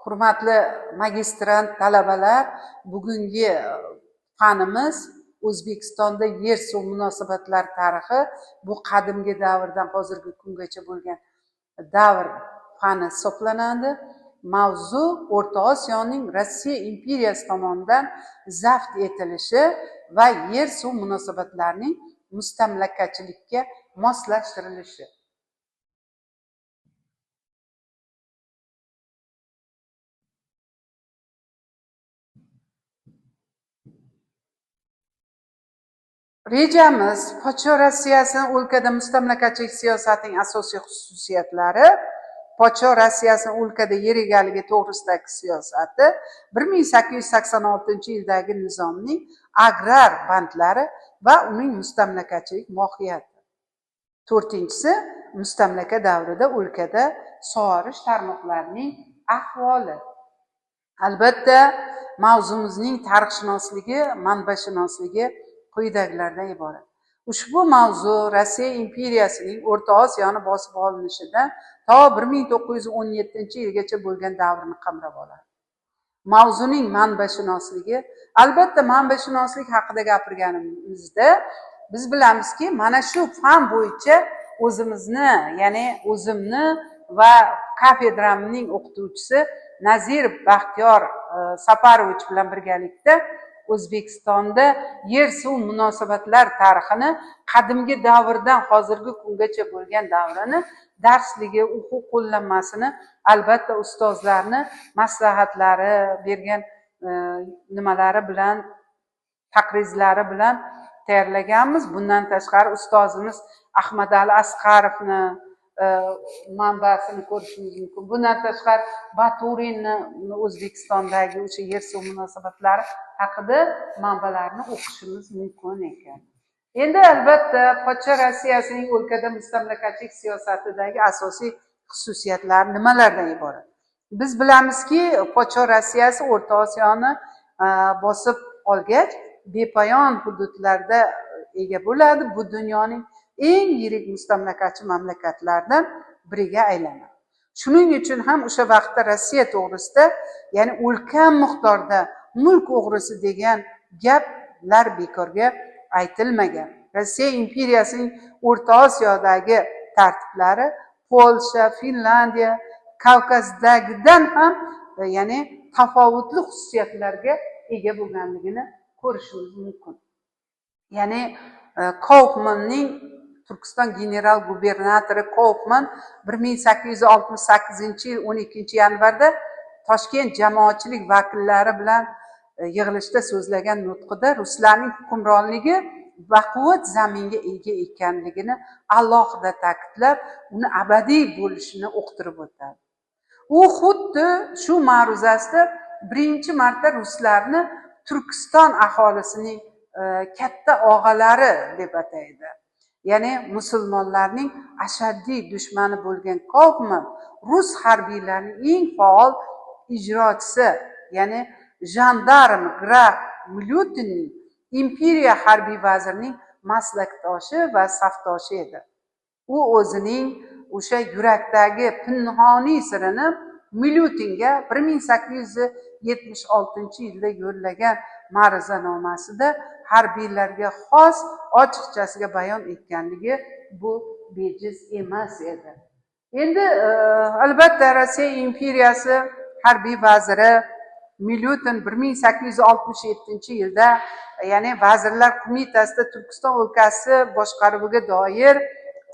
Hurmatli magistrant talabalar, bugungi fanimiz O'zbekistonda yer suv munosabatlari tarixi. Bu qadimgi davrdan hozirgi kungacha bo'lgan davr fani hisoblanadi. Mavzu O'rta Osiyoning Rossiya imperiyasi tomonidan zabt etilishi va yer suv munosabatlarining mustamlakachilikka moslashtirilishi. Rejamiz podsho Rossiyasini o'lkada mustamlakachilik siyosatining asosiy xususiyatlari. Podsho Rossiyasini o'lkada yer egaligi to'g'risidagi siyosati 1886-yildagi nizomning agrar bandlari va uning mustamlakachilik mohiyati. To'rtinchisi, mustamlaka davrida o'lkada sug'orish tarmoqlarining ahvoli. Albatta, mavzumizning tarixshunosligi, manbashunosligi quyidagilardan iborat. Ushbu mavzu Rossiya imperiyasining O'rta Osiyoni bosib olinishidan to 1917-yilgacha bo'lgan davrni qamrab oladi. Mavzuning manbashunosligi, albatta manbashunoslik haqida gapirganimizda biz bilamizki, mana shu fan bo'yicha o'zimizni, ya'ni o'zimni va kafedramning o'qituvchisi Nazirov Baxtiyor Safarovich bilan birgalikda O'zbekistonda yer suv munosabatlar tarixini qadimgi davrdan hozirgi kungacha bo'lgan davrini darsligi, o'quv qo'llanmasini albatta ustozlarni maslahatlari bergan nimalari bilan, taqrizlari bilan tayyorlaganmiz. Bundan tashqari ustozimiz Ahmadali Asqarovni manbasini ko'rishingiz mumkin. Bundan tashqari Baturinni O'zbekistondagi o'sha yer suv munosabatlari haqida manbalarni o'qishimiz mumkin ekan. Endi albatta podsho Rossiyasining o'lkada mustamlakachilik siyosatidagi asosiy xususiyatlari nimalardan iborat? Biz bilamizki, podsho Rossiyasi O'rta Osiyoni bosib olgach, bepoyon hududlarda ega bo'ladi. Bu dunyoning eng yirik mustamlakachi mamlakatlardan biriga aylanadi. Shuning uchun ham o'sha vaqtda Rossiya to'g'risida, ya'ni ulkan miqdorda mulk o'g'risi degan gaplar bekorga aytilmagan. Rossiya imperiyasining O'rta Osiyodagi tartiblari Polsha, Finlandiya, Kavkazdagidan ham ya'ni tafovutli xususiyatlarga ega bo'lganligini ko'rishimiz mumkin. Ya'ni Kaufmanning Turkiston general gubernatori Kaufman 1868-yil 12-yanvarda Toshkent jamoatchilik vakillari bilan yig'ilishda so'zlagan nutqida ruslarning hukmronligi baquvvat zaminga ega ekanligini alohida ta'kidlab, uni abadiy bo'lishini uqtirib o'tadi. U xuddi shu ma'ruzasida birinchi marta ruslarni Turkiston aholisining katta og'alari deb ataydi. Ya'ni musulmonlarning ashaddiy dushmani bo'lgan Kaufman rus harbiylarining eng faol ijrochisi, ya'ni jandarm graf Milyutinning imperiya harbiy vazirining maslakdoshi va safdoshi edi. U o'zining o'sha yurakdagi pinhoniy sirini Milyutinga 1876-yilda yo'llagan ma'ruzaноmasida harbiylarga xos ochiqchasiga bayon etganligi bu bejiz emas edi. Endi albatta Rossiya imperiyasi harbiy vaziri Milyutin 1867-yilda, ya'ni Vazirlar qo'mitasida Turkiston o'lkasi boshqaruviga doir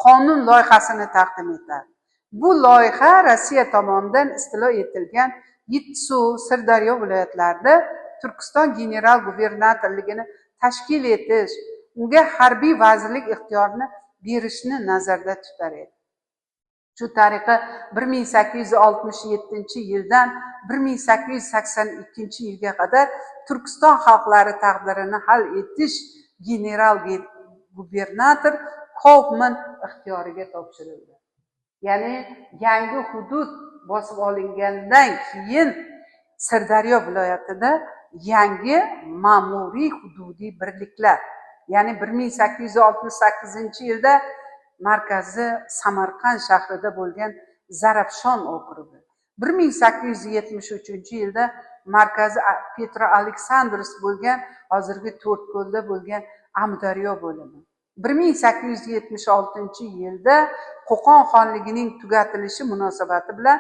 qonun loyihasini taqdim etadi. Bu loyiha Rossiya tomonidan istilo etilgan Yetisuv, Sirdaryo viloyatlarida Turkiston general gubernatorligini tashkil etish, unga harbiy vazirlik ixtiyorini berishni nazarda tutar edi. Shu tariqa 1867-yildan 1882-yilga qadar Turkiston xalqlari taqdirini hal etish general gubernator Kaufman ixtiyoriga topshirildi. Ya'ni yangi hudud bosib olingandan keyin Sirdaryo viloyatida yangi ma'muriy hududiy birliklar, ya'ni 1868-yilda markazi Samarqand shahrida bo'lgan Zarafshon okrugi 1873 yilda markazi Petro Aleksandrs bo'lgan hozirgi To'rtko'lda bo'lgan Amudaryo bo'limi. 1876 yilda Qo'qon xonligining tugatilishi munosabati bilan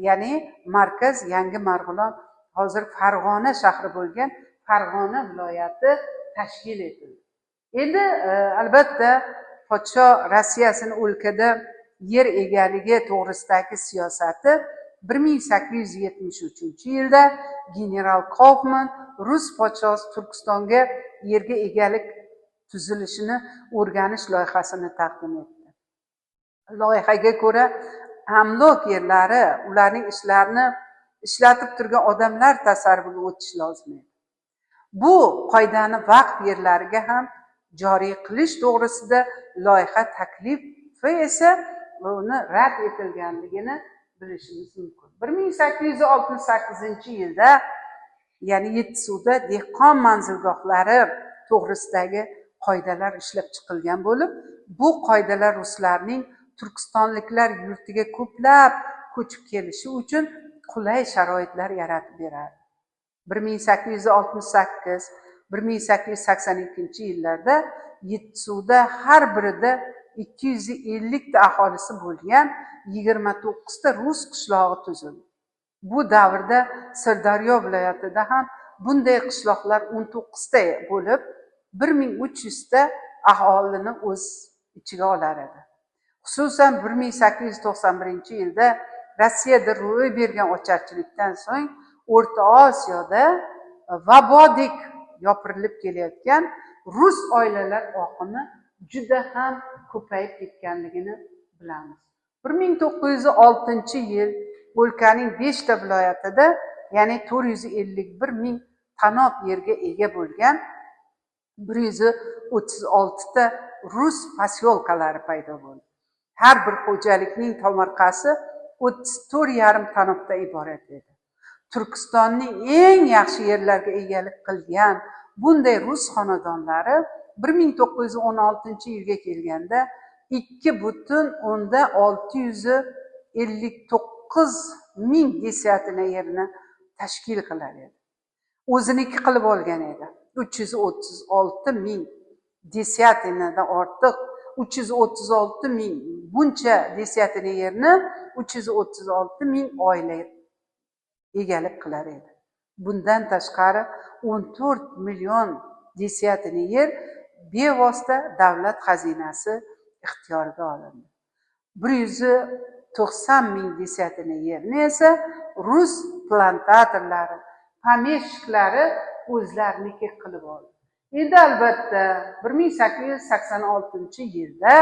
ya'ni markaz Yangi Marg'ilon hozir Farg'ona shahri bo'lgan Farg'ona viloyati tashkil etildi. Endi albatta podsho Rossiyasini o'lkada yer egaligi to'g'risidagi siyosati 1873-yilda general Kaufman Rus podshosi Turkistonga yerga egalik tuzilishini o'rganish loyihasini taqdim etdi. Loyihaga ko'ra amlok yerlari ularning ishlarini ishlatib turgan odamlar tasarrufiga o'tish lozim edi. Bu qoidani vaqf yerlariga ham joriy qilish to'g'risida loyiha taklifi esa uni rad etilganligini bilishimiz mumkin. 1868-yilda ya'ni Yettisuvda dehqon manzilgohlari to'g'risidagi qoidalar ishlab chiqilgan bo'lib, bu qoidalar ruslarning turkistonliklar yurtiga ko'plab ko'chib kelishi uchun qulay sharoitlar yaratib beradi. 1868-1882-yillarda Yettisuvda har birida 250 ta aholisi bo'lgan 29 ta rus qishlog'i tuzildi. Bu davrda Sirdaryo viloyatida ham bunday qishloqlar 19 ta bo'lib, 1300 ta aholini o'z ichiga olar edi. Xususan 1891-yilda Rossiyada ro'y bergan ocharchilikdan so'ng O'rta Osiyoda vabodek yopirilib kelayotgan rus oilalar oqimi juda ham ko'payib ketganligini bilamiz. 1906-yil o'lkaning 5 ta viloyatida, ya'ni 451 ming tanob yerga ega bo'lgan 136 ta rus posyolkalari paydo bo'ldi. Har bir xo'jalikning tomorqasi 34,5 tanobdan iborat edi. Turkistonning eng yaxshi yerlarga egalik qilgan bunday rus xonadonlari 1916-yilga kelganda 2,659 ming desyatini yerni tashkil qilar edi. O'ziniki qilib olgan edi. 336 ming desyatinadan ortiq 336 ming buncha desyatini yerni 336 ming oila egalik qilar edi. Bundan tashqari 14 million desyatini yer bevosita davlat xazinasi ixtiyoriga olindi. 190 ming desyatini yerni esa rus plantatorlari, pomeshchiklari o'zlariniki qilib oldi. Endi albatta 1886-yilda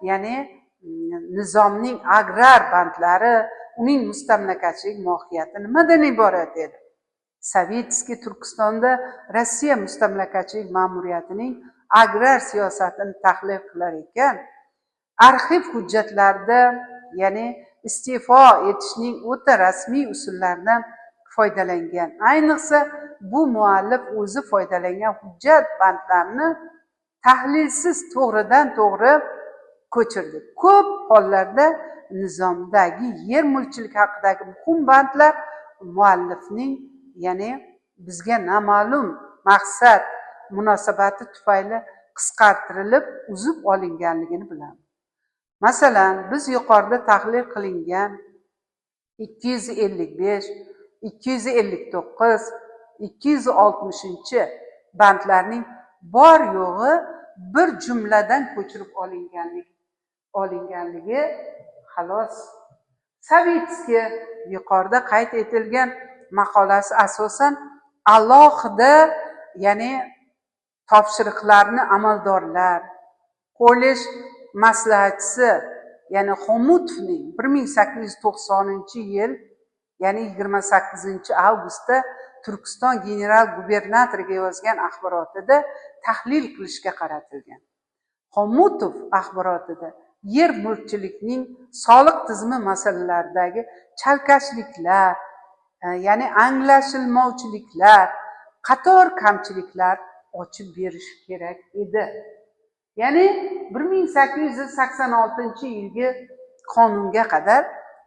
ya'ni nizomning agrar bandlari uning mustamlakachilik mohiyati nimadan iborat edi? Sovetskiy Turkistonda Rossiya mustamlakachilik ma'muriyatining agrar siyosatini tahlil qilar ekan, arxiv hujjatlarida ya'ni iste'fo etishning o'ta rasmiy usullaridan foydalangan. Ayniqsa bu muallif o'zi foydalangan hujjat bandlarini tahlilsiz to'g'ridan to'g'ri ko'chirdi. Ko'p hollarda nizomdagi yer mulkchilik haqidagi muhim bandlar muallifning ya'ni bizga noma'lum maqsad munosabati tufayli qisqartirilib uzib olinganligini bilamiz. Masalan, biz yuqorida tahlil qilingan 255, 259, 260 bandlarning bor yo'g'i bir jumladan ko'chirib olinganligi xolos. Sovetskiy yuqorida qayd etilgan maqolasi asosan alohida ya'ni topshiriqlarni amaldorlar, kollej maslahatchisi ya'ni Xomutovning 1890-yil ya'ni 28-avgustda Turkiston general gubernatoriga yozgan axborotida tahlil qilishga qaratilgan. Xomutov axborotida yer mulkchilikning soliq tizimi masalalaridagi chalkashliklar, ya'ni anglashilmovchiliklar, qator kamchiliklar ochib berish kerak edi. Ya'ni 1886-yilgi qonunga qadar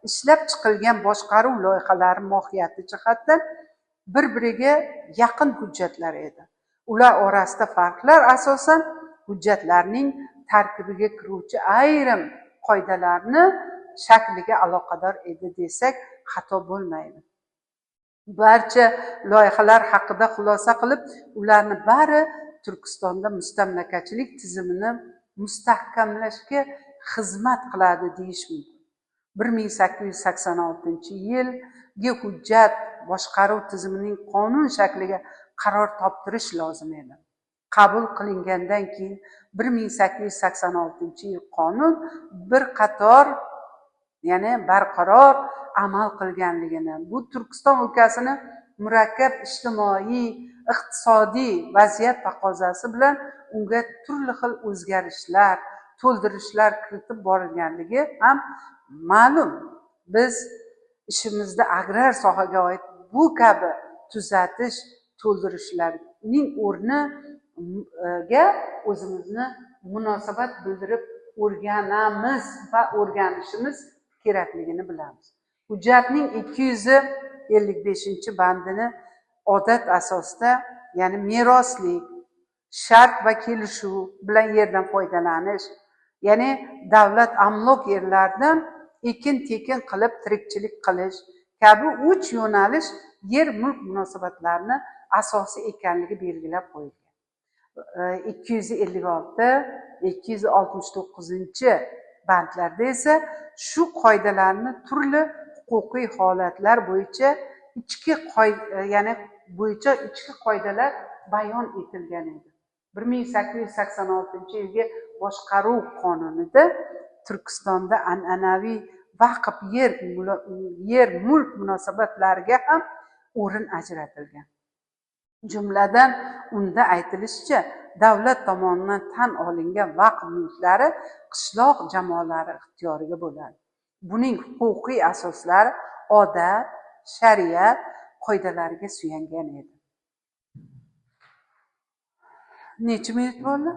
ishlab chiqilgan boshqaruv loyihalari mohiyati jihatdan bir-biriga yaqin hujjatlar edi. Ular orasida farqlar asosan hujjatlarning tarkibiga kiruvchi ayrim qoidalarni shakliga aloqador edi desak xato bo'lmaydi. Barcha loyihalar haqida xulosa qilib, ularni bari Turkistonda mustamlakachilik tizimini mustahkamlashga xizmat qiladi deyish mumkin. 1886-yilgi hujjat boshqaruv tizimining qonun shakliga qaror toptirish lozim edi. Qabul qilingandan keyin 1886-yil qonun bir qator barqaror amal qilganligini, bu Turkiston o'lkasini murakkab ijtimoiy, iqtisodiy vaziyat taqozosi bilan unga turli xil o'zgarishlar, to'ldirishlar kiritib borilganligi ham ma'lum. Biz ishimizda agrar sohaga oid bu kabi tuzatish, to'ldirishlarning o'rniga o'zimizni munosabat bildirib o'rganamiz va o'rganishimiz kerakligini bilamiz. Hujjatning 255-bandini odat asosida, ya'ni meroslik, shart va kelishuv bilan yerdan foydalanish, ya'ni davlat amlok yerlardan ekin-tekin qilib tirikchilik qilish kabi 3 yo'nalish yer-mulk munosabatlarini asosiy ekanligi belgilab qo'yilgan. 256-269 esa shu qoidalarni turli huquqiy holatlar bo'yicha ichki qoidalar bayon etilgan edi. 1886-yilgi boshqaruv qonunida Turkistonda an'anaviy vaqf yer-mulk munosabatlariga ham o'rin ajratilgan. Jumladan unda aytilishicha, davlat tomonidan tan olingan vaqf mulklari qishloq jamoalari ixtiyoriga bo'ladi. Buning huquqiy asoslari odat, shariat qoidalariga suyangan edi. Necha minut bo'ldi?